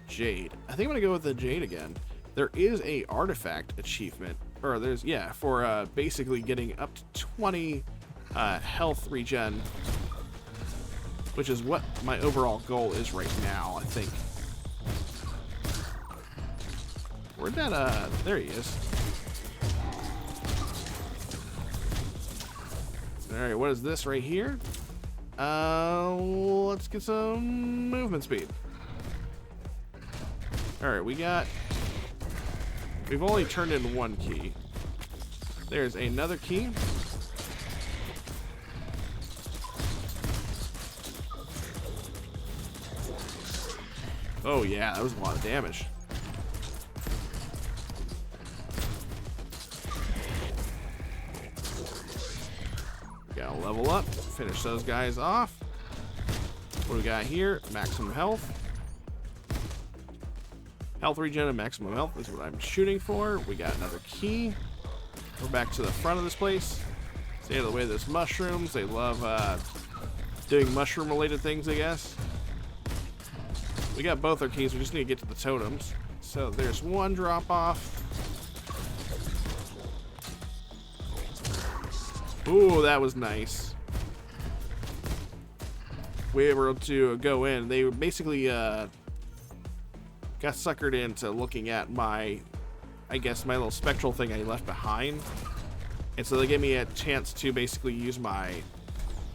Jade. I think I'm gonna go with the Jade again. There is a artifact achievement, or there's, yeah, for basically getting up to 20 health regen, which is what my overall goal is right now, I think. Where'd that, there he is. Alright, what is this right here? Let's get some movement speed. Alright, we've only turned in one key. There's another key. Oh yeah, that was a lot of damage. Gotta level up, finish those guys off. What do we got here? Maximum health. Health regen and maximum health is what I'm shooting for. We got another key. We're back to the front of this place. Stay out of the way of those mushrooms. They love doing mushroom related things, I guess. We got both our keys. We just need to get to the totems. So there's one drop off. Ooh, that was nice. We were able to go in. They basically got suckered into looking at my, I guess, my little spectral thing I left behind. And so they gave me a chance to basically use my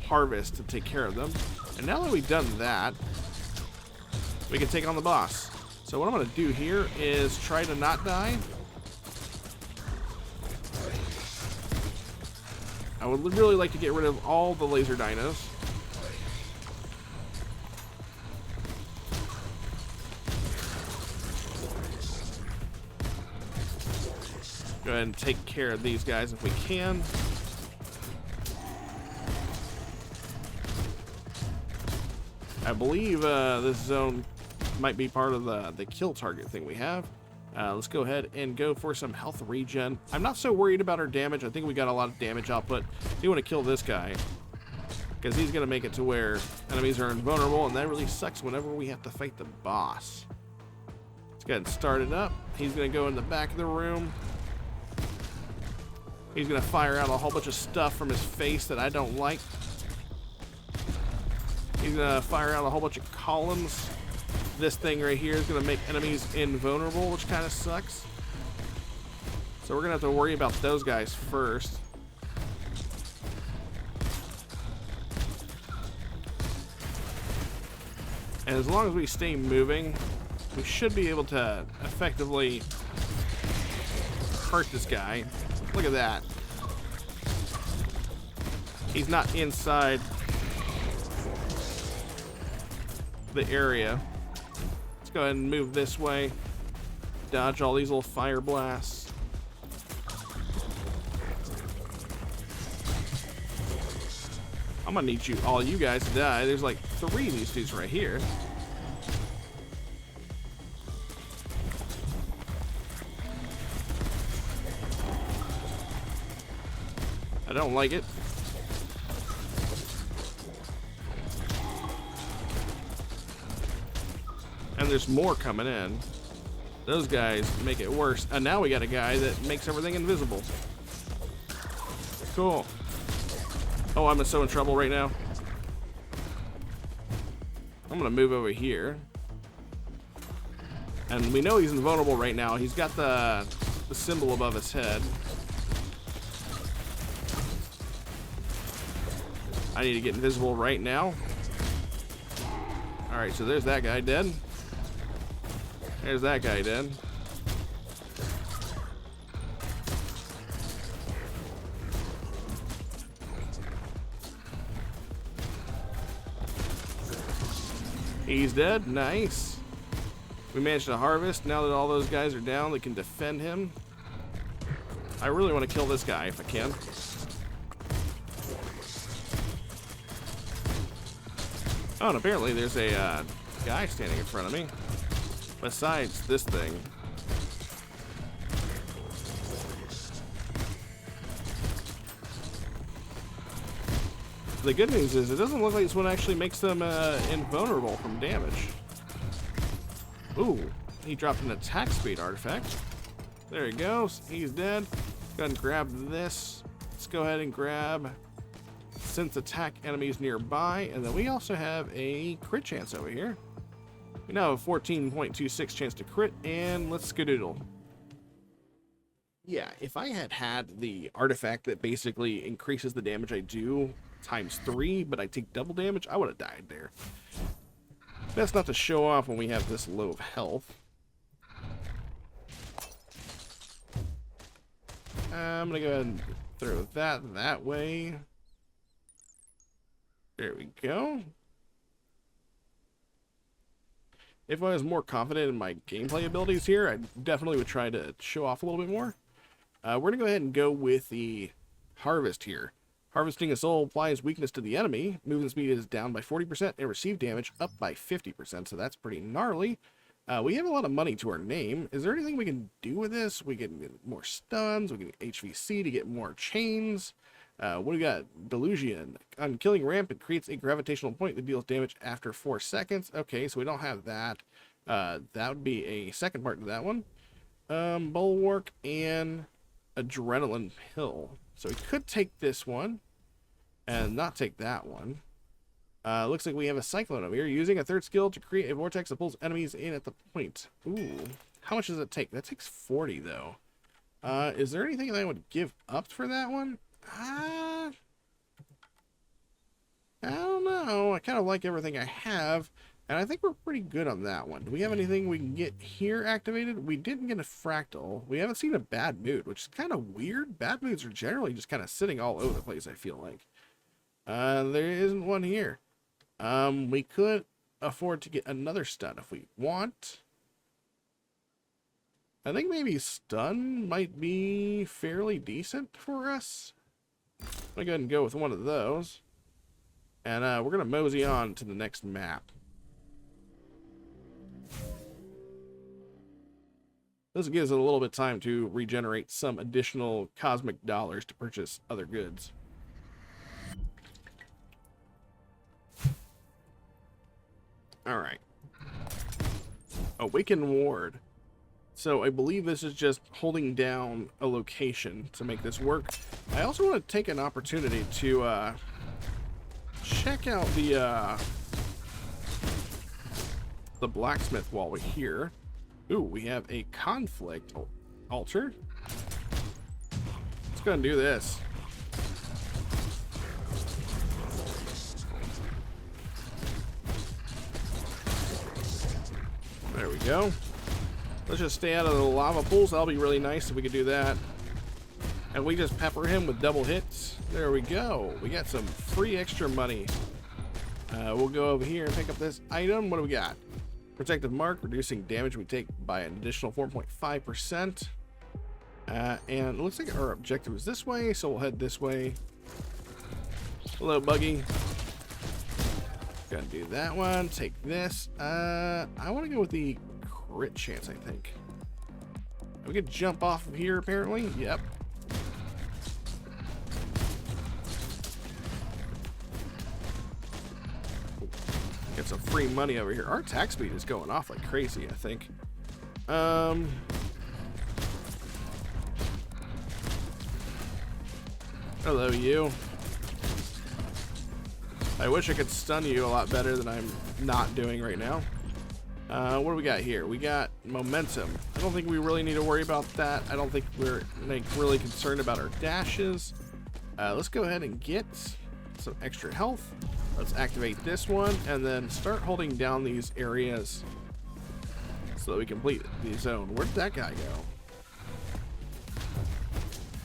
harvest to take care of them. And now that we've done that, we can take on the boss. So what I'm going to do here is try to not die. I would really like to get rid of all the laser dinos. Go ahead and take care of these guys if we can. I believe this zone might be part of the kill target thing we have. Let's go ahead and go for some health regen. I'm not so worried about our damage. I think we got a lot of damage output. I do want to kill this guy, because he's going to make it to where enemies are invulnerable, and that really sucks whenever we have to fight the boss. Let's go ahead and start it up. He's going to go in the back of the room. He's going to fire out a whole bunch of stuff from his face that I don't like. He's gonna fire out a whole bunch of columns. This thing right here is gonna make enemies invulnerable, which kind of sucks. So we're gonna have to worry about those guys first. And as long as we stay moving, we should be able to effectively hurt this guy. Look at that. He's not inside the area. Let's go ahead and move this way. Dodge all these little fire blasts. I'm gonna need all you guys to die. There's like 3 of these dudes right here. I don't like it. And there's more coming in. Those guys make it worse. And now we got a guy that makes everything invisible. Cool. Oh, I'm so in trouble right now. I'm gonna move over here. And we know he's invulnerable right now. He's got the symbol above his head. I need to get invisible right now. Alright, so there's that guy dead. There's that guy dead. He's dead. Nice. We managed to harvest. Now that all those guys are down, they can defend him. I really want to kill this guy if I can. Oh, and apparently there's a guy standing in front of me. Besides this thing. The good news is it doesn't look like this one actually makes them invulnerable from damage. Ooh, he dropped an attack speed artifact. There he goes. He's dead. Go ahead and grab this. Let's go ahead and grab sense attack enemies nearby. And then we also have a crit chance over here. We now have a 14.26 chance to crit, and let's skedoodle. Yeah, if I had the artifact that basically increases the damage I do times 3, but I take double damage, I would have died there. Best not to show off when we have this low of health. I'm gonna go ahead and throw that way. There we go. If I was more confident in my gameplay abilities here, I definitely would try to show off a little bit more. We're going to go ahead and go with the harvest here. Harvesting a soul applies weakness to the enemy. Movement speed is down by 40% and receive damage up by 50%, so that's pretty gnarly. We have a lot of money to our name. Is there anything we can do with this? We can get more stuns, we can get HVC to get more chains. What do we got? Delusion. On killing ramp, it creates a gravitational point that deals damage after 4 seconds. Okay, so we don't have that. That would be a second part to that one. Bulwark and adrenaline pill. So we could take this one and not take that one. Looks like we have a cyclone over here. Using a third skill to create a vortex that pulls enemies in at the point. Ooh, how much does it take? That takes 40 though. Is there anything that I would give up for that one? I don't know. I kind of like everything I have, and I think we're pretty good on that one. Do we have anything we can get here activated? We didn't get a fractal. We haven't seen a bad mood, which is kind of weird. Bad moods are generally just kind of sitting all over the place, I feel like. There isn't one here. We could afford to get another stun if we want. I think maybe stun might be fairly decent for us. I'm gonna go ahead and go with one of those. And we're gonna mosey on to the next map. This gives it a little bit of time to regenerate some additional cosmic dollars to purchase other goods. Alright. Awaken Ward. So I believe this is just holding down a location to make this work. I also want to take an opportunity to check out the the blacksmith while we're here. Ooh, we have a conflict altar. Let's go and do this. There we go. Let's just stay out of the lava pools. That'll be really nice if we could do that. And we just pepper him with double hits. There we go. We got some free extra money. We'll go over here and pick up this item. What do we got? Protective mark, reducing damage we take by an additional 4.5%. And it looks like our objective is this way, so we'll head this way. Hello, Buggy. Gonna do that one. Take this. I want to go with the crit chance, I think. We could jump off of here, apparently. Yep. Get some free money over here. Our attack speed is going off like crazy, I think. Hello, you. I wish I could stun you a lot better than I'm not doing right now. What do we got here? We got momentum. I don't think we really need to worry about that. I don't think we're like really concerned about our dashes. Let's go ahead and get some extra health. Let's activate this one and then start holding down these areas so that we complete the zone. Where'd that guy go?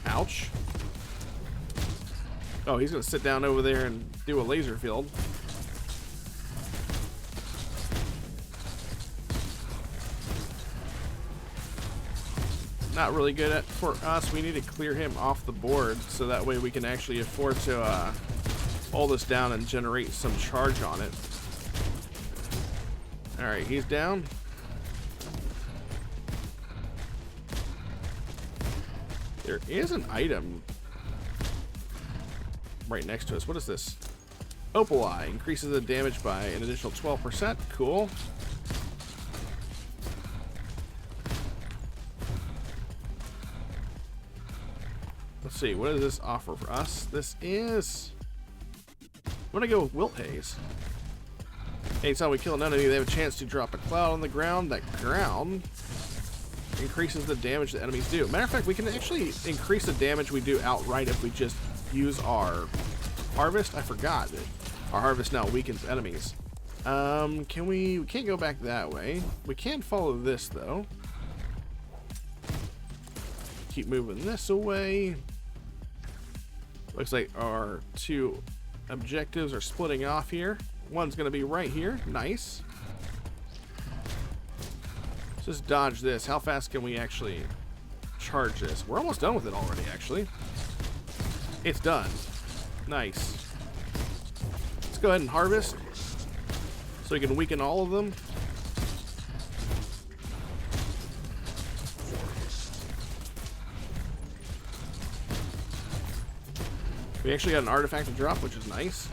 Ouch. Oh, he's gonna sit down over there and do a laser field. Not really good for us. We need to clear him off the board so that way we can actually afford to hold this down and generate some charge on it. Alright, he's down. There is an item right next to us. What is this? Opal Eye. Increases the damage by an additional 12%. Cool. Let's see. What does this offer for us? This is... I'm gonna go with Wilt Haze. Anytime we kill an enemy, they have a chance to drop a cloud on the ground. That ground increases the damage that enemies do. Matter of fact, we can actually increase the damage we do outright if we just use our harvest. I forgot that our harvest now weakens enemies. We can't go back that way. We can follow this though. Keep moving this away. Looks like our two objectives are splitting off here. One's gonna be right here. Nice. Let's just dodge this. How fast can we actually charge this? We're almost done with it already, actually. It's done. Nice. Let's go ahead and harvest so we can weaken all of them. We actually got an artifact to drop, which is nice.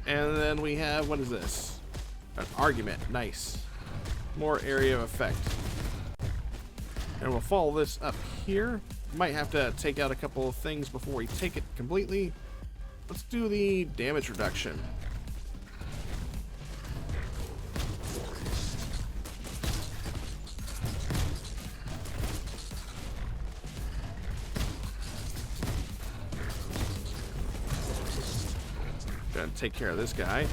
And then we have, what is this? An argument. Nice. More area of effect. And we'll follow this up here. Might have to take out a couple of things before we take it completely. Let's do the damage reduction. Gonna take care of this guy.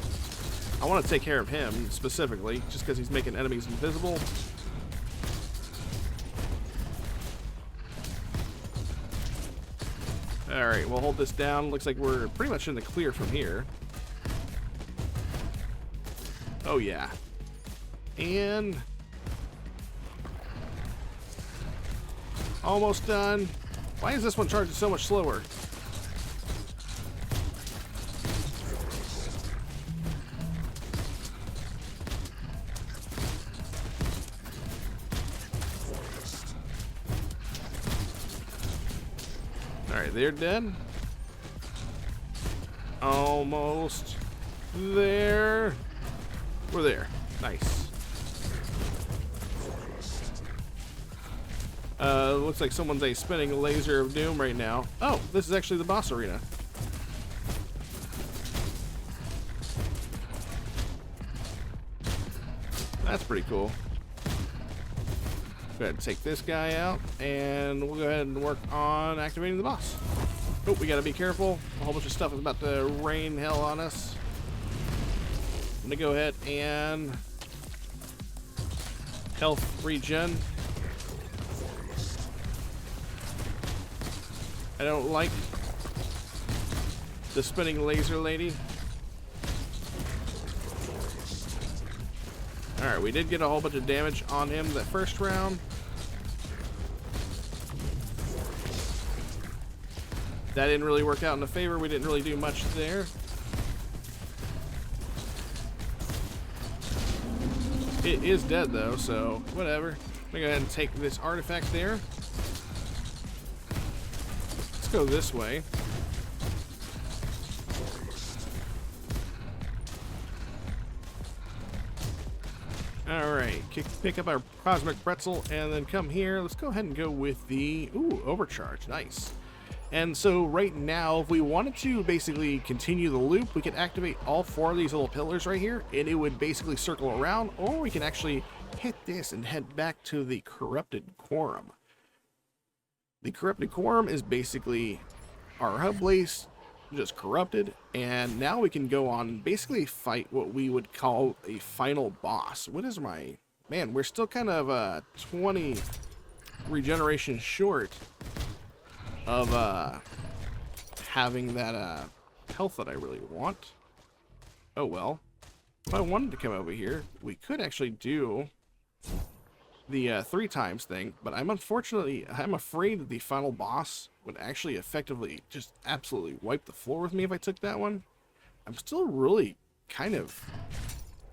I want to take care of him specifically, just because he's making enemies invisible. Alright, we'll hold this down. Looks like we're pretty much in the clear from here. Oh yeah. And... almost done. Why is this one charging so much slower? Alright, they're dead. Almost there. We're there. Nice. Looks like someone's a spinning laser of doom right now. Oh, this is actually the boss arena. That's pretty cool. Go ahead and take this guy out, and we'll go ahead and work on activating the boss. Oh, we gotta be careful. A whole bunch of stuff is about to rain hell on us. I'm gonna go ahead and health regen. I don't like the spinning laser lady. Alright, we did get a whole bunch of damage on him that first round. That didn't really work out in the favor. We didn't really do much there. It is dead though, so whatever. I'm gonna go ahead and take this artifact there. Let's go this way. Alright, pick up our cosmic pretzel and then come here. Let's go ahead and go with the overcharge. Nice. And so right now, if we wanted to basically continue the loop, we could activate all 4 of these little pillars right here, and it would basically circle around, or we can actually hit this and head back to the corrupted quorum. The corrupted quorum is basically our hub place just corrupted, and now we can go on and basically fight what we would call a final boss. What is my... Man, we're still kind of 20 regeneration short of having that health that I really want. Oh well. If I wanted to come over here, we could actually do the 3 times thing, but I'm afraid that the final boss would actually effectively just absolutely wipe the floor with me if I took that one. I'm still really kind of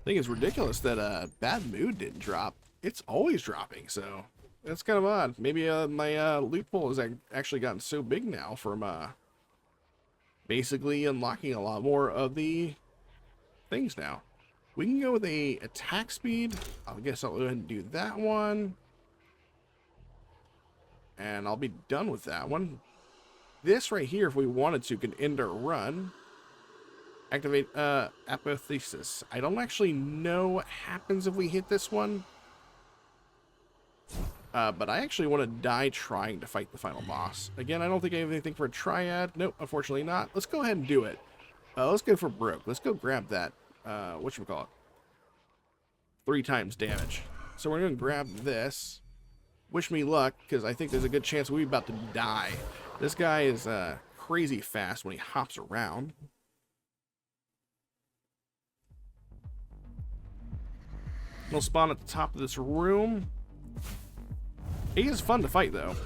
think it's ridiculous that Bad Mood didn't drop. It's always dropping, so that's kind of odd. Maybe my loophole has actually gotten so big now from basically unlocking a lot more of the things now. We can go with a attack speed. I guess I'll go ahead and do that one. And I'll be done with that one. This right here, if we wanted to, could end our run. Activate apotheosis. I don't actually know what happens if we hit this one. But I actually want to die trying to fight the final boss. Again, I don't think I have anything for a triad. Nope, unfortunately not. Let's go ahead and do it. Let's go for broke. Let's go grab that. Whatchamacallit? 3 times damage. So we're going to grab this. Wish me luck, because I think there's a good chance we're about to die. This guy is crazy fast when he hops around. We'll spawn at the top of this room. He is fun to fight, though.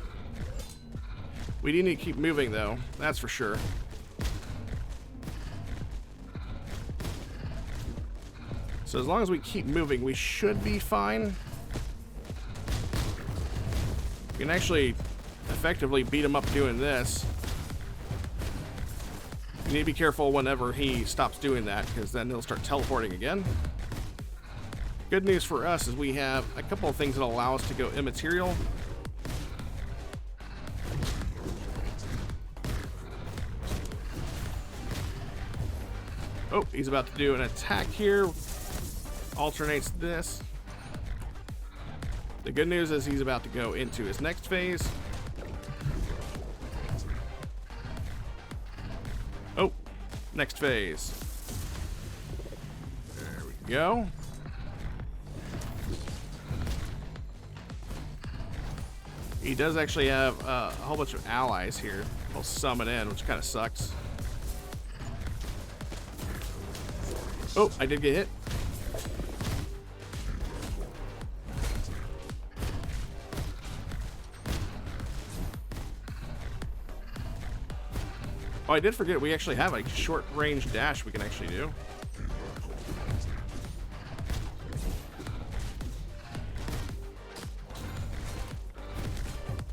We do need to keep moving, though. That's for sure. So as long as we keep moving, we should be fine. We can actually effectively beat him up doing this. You need to be careful whenever he stops doing that, because then he'll start teleporting again. Good news for us is we have a couple of things that allow us to go immaterial. Oh, he's about to do an attack here. Alternates this. The good news is he's about to go into his next phase. Oh, next phase. There we go. He does actually have a whole bunch of allies here. He'll summon in, which kind of sucks. Oh, I did get hit. Oh, I did forget we actually have a short range dash we can actually do.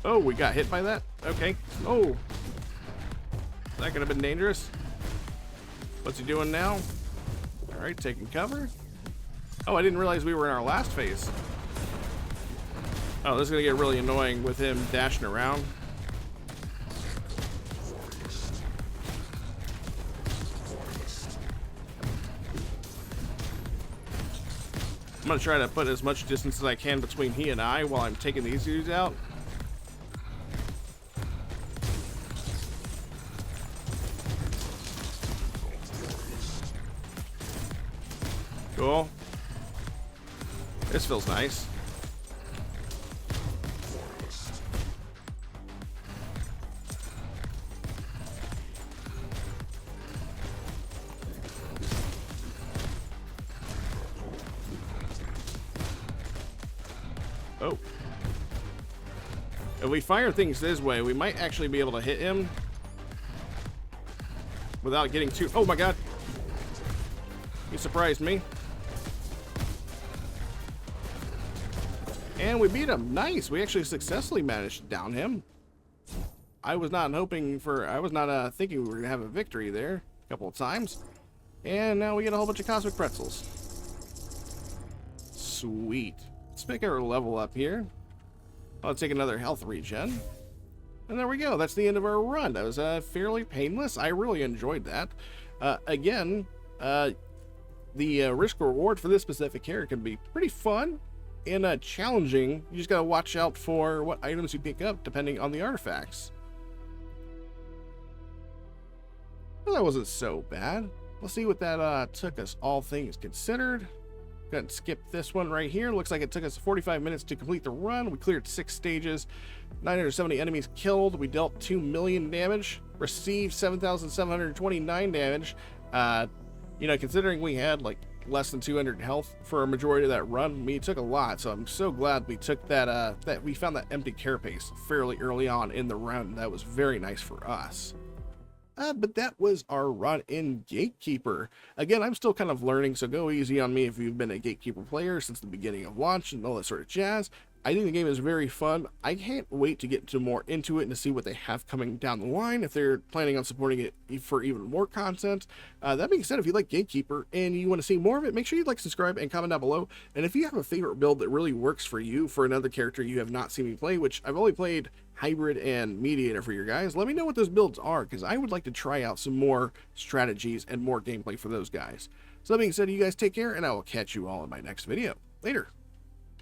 Oh, we got hit by that? Okay. Oh. That could have been dangerous. What's he doing now? Alright, taking cover. Oh, I didn't realize we were in our last phase. Oh, this is going to get really annoying with him dashing around. I'm going to try to put as much distance as I can between he and I while I'm taking these dudes out. Cool. This feels nice. Oh. If we fire things this way, we might actually be able to hit him without getting too... Oh my god. He surprised me. And we beat him. Nice. We actually successfully managed to down him. I was not thinking we were going to have a victory there a couple of times. And now we get a whole bunch of cosmic pretzels. Sweet. Let's make our level up here. I'll take another health regen. And there we go. That's the end of our run. That was fairly painless. I really enjoyed that. Again, the risk reward for this specific character can be pretty fun and challenging. You just gotta watch out for what items you pick up depending on the artifacts. Well, that wasn't so bad. Let's see what that took us, all things considered. Go ahead and skip this one right here. Looks like it took us 45 minutes to complete the run. We cleared 6 stages, 970 enemies killed. We dealt 2 million damage, received 7,729 damage. You know, considering we had like less than 200 health for a majority of that run, I mean, it took a lot. So I'm so glad we took that, that we found that empty carapace fairly early on in the run. That was very nice for us. But that was our run in Gatekeeper. Again, I'm still kind of learning, so go easy on me if you've been a Gatekeeper player since the beginning of launch and all that sort of jazz. I think the game is very fun. I can't wait to get more into it and to see what they have coming down the line, if they're planning on supporting it for even more content. That being said, if you like Gatekeeper and you want to see more of it, make sure you like, subscribe, and comment down below. And if you have a favorite build that really works for you for another character you have not seen me play, which I've only played Hybrid and Mediator for your guys, let me know what those builds are, because I would like to try out some more strategies and more gameplay for those guys. So that being said, you guys take care, and I will catch you all in my next video. Later.